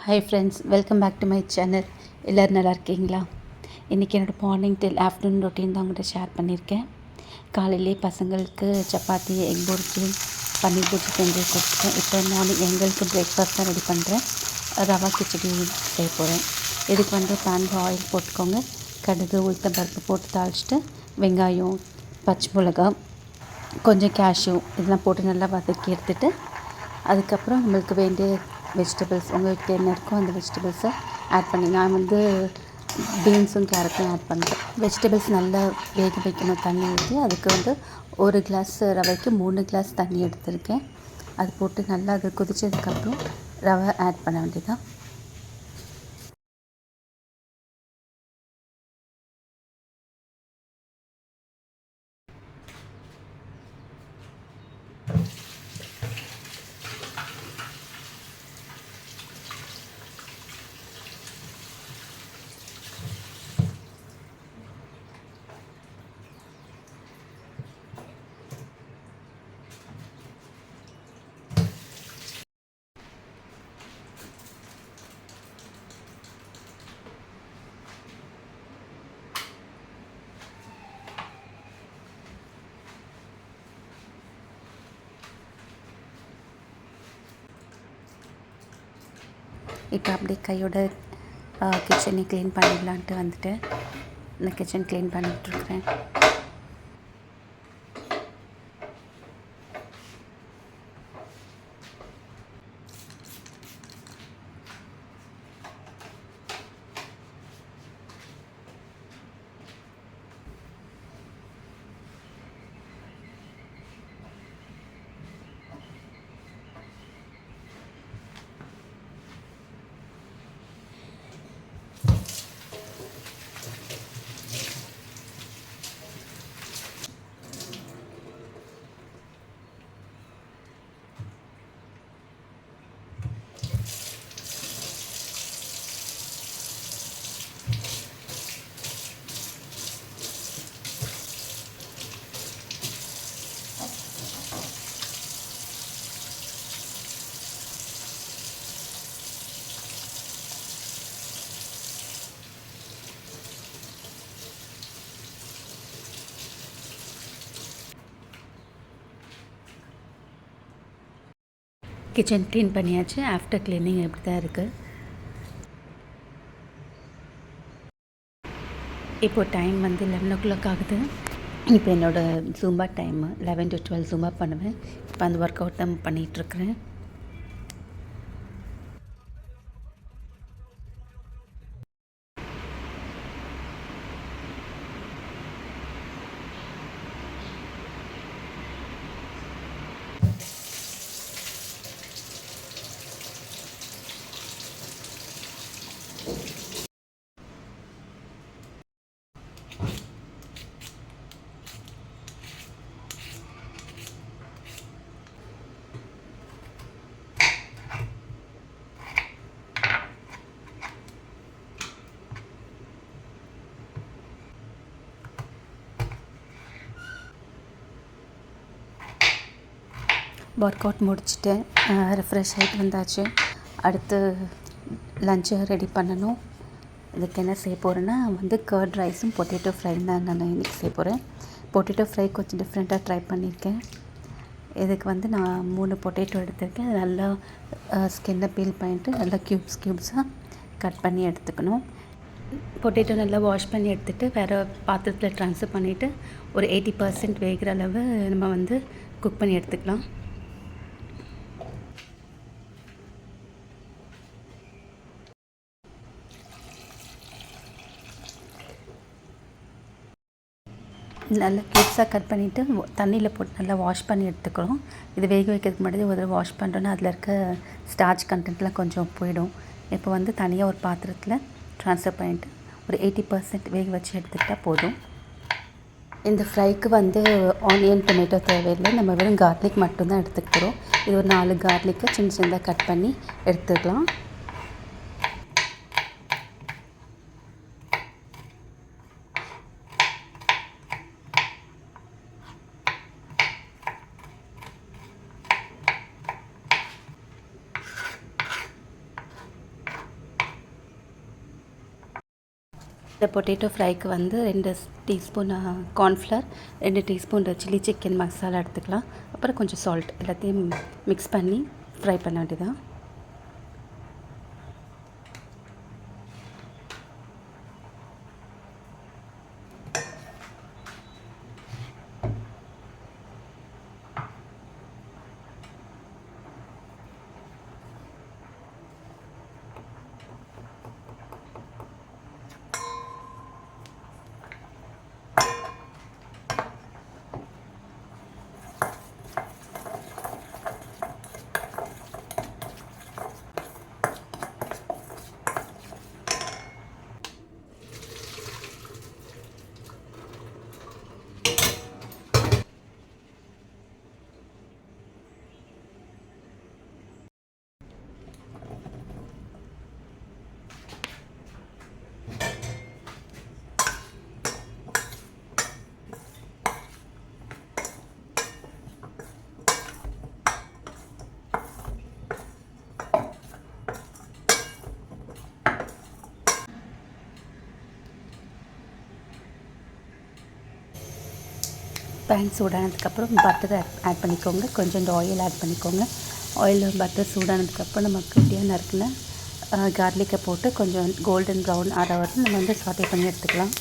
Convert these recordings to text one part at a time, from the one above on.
Hi friends, welcome back to my channel. எல்லோரும் நல்லா இருக்கீங்களா? இன்றைக்கி என்னோடய மார்னிங் டில் ஆஃப்டர்நூன் ரொட்டீன் தான் உங்கள்கிட்ட ஷேர் பண்ணியிருக்கேன். காலையிலே பசங்களுக்கு சப்பாத்தி, எக் பொரிச்சு, பன்னீர் பொரிச்சு செஞ்சு கொடுத்துட்டேன். இப்போ மார்னிங் எங்களுக்கு பிரேக்ஃபாஸ்ட் தான் ரெடி பண்ணுறேன். ரவா கிச்சடி செய்ய போகிறேன். இதுக்கு பேனில் ஆயில் போட்டுக்கோங்க. கடுகு, உளுத்தம் பருப்பு போட்டு தாளிச்சிட்டு வெங்காயம், பச்சை மிளகா, கொஞ்சம் கேஷ்யூ இதெல்லாம் போட்டு நல்லா வதக்கி எடுத்துகிட்டு அதுக்கப்புறம் நம்மளுக்கு வேண்டிய வெஜிடபிள்ஸ் உங்கள்கிட்ட என்ன இருக்கோ அந்த வெஜிடபிள்ஸை ஆட் பண்ணி நான் பீன்ஸும் கேரட்டும் ஆட் பண்ணுறேன். வெஜிடபிள்ஸ் நல்லா வேக வைக்கணும். தண்ணி ஊற்றி அதுக்கு ஒரு கிளாஸ் ரவைக்கு 3 கிளாஸ் தண்ணி எடுத்திருக்கேன். அது போட்டு நல்லா அது கொதிச்சதுக்கப்புறம் ரவை ஆட் பண்ண வேண்டியதான். இப்போ அப்படியே கையோட கிச்சனை க்ளீன் பண்ணிடலான்ட்டு இந்த கிச்சன் க்ளீன் பண்ணிகிட்ருக்குறேன். கிச்சன் க்ளீன் பண்ணியாச்சு. ஆஃப்டர் க்ளீனிங் எப்படி தான் இருக்குது. இப்போது டைம் 11 ஆகுது. இப்போ என்னோடய ஜூம்பா டைமு 11 to 12 ஜூம்பா பண்ணுவேன். இப்போ அந்த ஒர்க் அவுட் தான் பண்ணிகிட்ருக்குறேன். ஒர்க் அவுட் முடிச்சுட்டு ரெஃப்ரெஷ் ஆகிட்டு வந்தாச்சு. அடுத்து லஞ்சை ரெடி பண்ணணும். இதுக்கு என்ன செய்ய போகிறேன்னா கர்ட் ரைஸும் பொட்டேட்டோ ஃப்ரையும் தான் நான் இன்றைக்கி செய்ய போகிறேன். பொட்டேட்டோ ஃப்ரை கொஞ்சம் டிஃப்ரெண்ட்டாக ட்ரை பண்ணியிருக்கேன். இதுக்கு நான் 3 பொட்டேட்டோ எடுத்திருக்கேன். அது நல்லா ஸ்கின்னை பீல் பண்ணிவிட்டு நல்லா க்யூப்ஸாக கட் பண்ணி எடுத்துக்கணும். பொட்டேட்டோ நல்லா வாஷ் பண்ணி எடுத்துகிட்டு வேறு பாத்திரத்தில் ட்ரான்ஸ்ஃபர் பண்ணிவிட்டு ஒரு 80% வேகிற அளவு நம்ம குக் பண்ணி எடுத்துக்கலாம். நல்லா க்யூப்ஸாக கட் பண்ணிவிட்டு தண்ணியில் போட்டு நல்லா வாஷ் பண்ணி எடுத்துக்கிறோம். இது வேக வைக்கிறதுக்கு முன்னாடி ஒரு தடவை வாஷ் பண்ணுறோன்னா அதில் இருக்க ஸ்டார்ச் கண்டென்ட்லாம் கொஞ்சம் போயிடும். இப்போ தனியாக ஒரு பாத்திரத்தில் ட்ரான்ஸ்ஃபர் பண்ணிவிட்டு ஒரு 80% வேக வச்சு எடுத்துக்கிட்டால் போதும். இந்த ஃப்ரைக்கு ஆனியன், டொமேட்டோ தேவையில்லை. நம்ம வெறும் கார்லிக் மட்டும்தான் எடுத்துக்கிறோம். இது ஒரு 4 கார்லிக்கை சின்ன சின்னதாக கட் பண்ணி எடுத்துக்கலாம். இந்த பொட்டேட்டோ ஃப்ரைக்கு வந்து 2 teaspoon cornflour, 2 teaspoon chilli chicken masala எடுத்துக்கலாம். அப்புறம் கொஞ்சம் சால்ட் எல்லாத்தையும் மிக்ஸ் பண்ணி ஃப்ரை பண்ண வேண்டியதான். பேன் சூடானதுக்கப்புறம் பட்டர் ஆட் பண்ணிக்கோங்க. கொஞ்சோண்டு ஆயில் ஆட் பண்ணிக்கோங்க. ஆயில் பட்டர் சூடானதுக்கப்புறம் நம்ம குட்டியாக நறுக்குன கார்லிக்கை போட்டு கொஞ்சம் கோல்டன் ப்ரௌன் ஆற வரைக்கும் நம்ம வந்து சாட்டே பண்ணி எடுத்துக்கலாம்.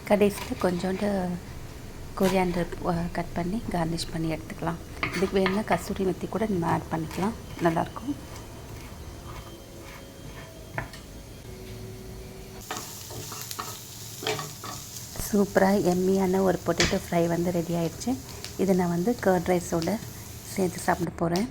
கடைசியில் கொஞ்சோண்டு கொரியாண்டர் கட் பண்ணி கார்னிஷ் பண்ணி எடுத்துக்கலாம். இதுக்கு வேணும்னா கஸ்தூரி மெத்தி கூட நம்ம ஆட் பண்ணிக்கலாம், நல்லாயிருக்கும். சூப்பராக எம்மியான ஒரு பொட்டேட்டோ ஃப்ரை வந்து ரெடி ஆகிடுச்சு. இதை நான் வந்து கர்ட் ரைஸோடு சேர்த்து சாப்பிட போகிறேன்.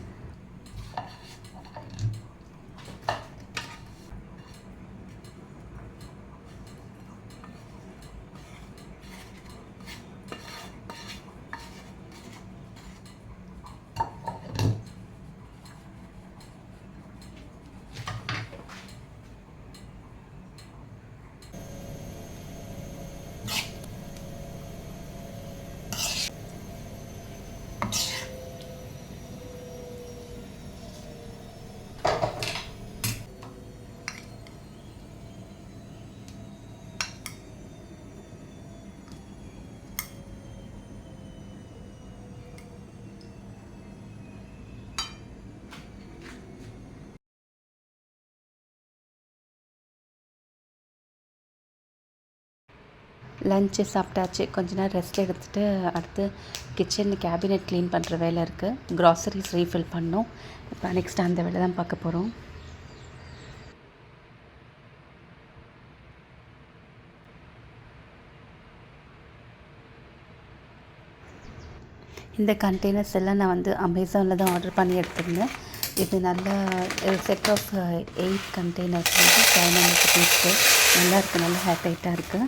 லஞ்சு சாப்பிட்டாச்சு. கொஞ்ச நேரம் ரெஸ்ட் எடுத்துகிட்டு அடுத்து கிச்சன் கேபினெட் க்ளீன் பண்ணுற வேலை இருக்குது. க்ராசரிஸ் ரீஃபில் பண்ணோம். இப்போ நெக்ஸ்ட் அந்த வேலை தான் பார்க்க போகிறோம். இந்த கண்டெய்னர்ஸ் எல்லாம் நான் வந்து அமேசானில் தான் ஆர்டர் பண்ணி எடுத்திருந்தேன். இது நல்ல செட் ஆஃப் 8 கண்டெய்னர்ஸ் வந்து 700 ருபீஸ்க்கு நல்லாயிருக்கு. நல்லா ஹேர் டைட்டாக இருக்குது.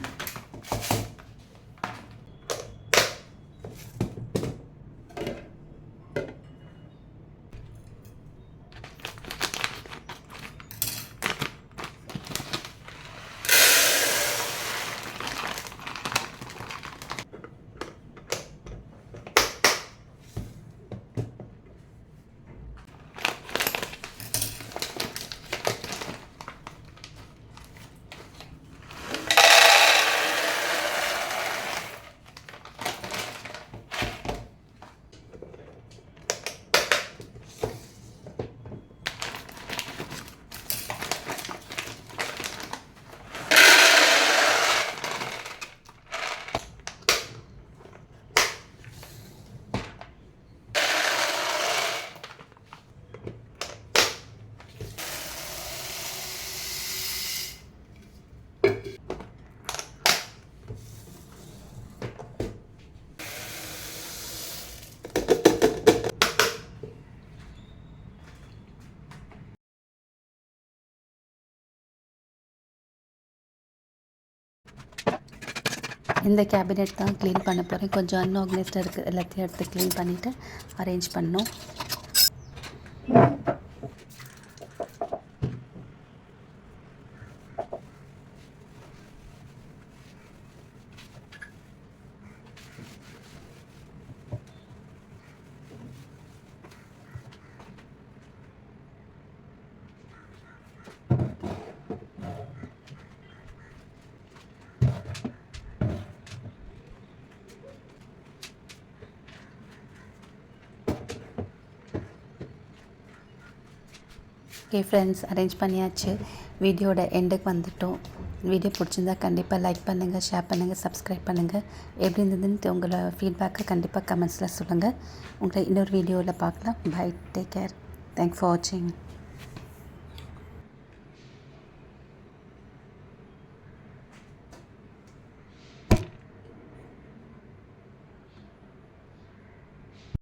இந்த கேபினெட் தான் க்ளீன் பண்ண போகிறேன். கொஞ்சம் அன்ஆர்கனைஸ்டாக இருக்குது. எல்லாத்தையும் எடுத்து க்ளீன் பண்ணிவிட்டு அரேஞ்ச் பண்ணணும். ஓகே ஃப்ரெண்ட்ஸ், அரேஞ்ச் பண்ணியாச்சு. வீடியோட எண்டுக்கு வந்துட்டோம். வீடியோ பிடிச்சிருந்தா கண்டிப்பாக லைக் பண்ணுங்கள், ஷேர் பண்ணுங்கள், சப்ஸ்கிரைப் பண்ணுங்கள். எப்படி இருந்ததுன்னு உங்களோட ஃபீட்பேக்கை கண்டிப்பாக கமெண்ட்ஸில் சொல்லுங்கள். உங்களை இன்னொரு வீடியோவில் பார்க்கலாம். Bye, take care, thanks for வாட்சிங்.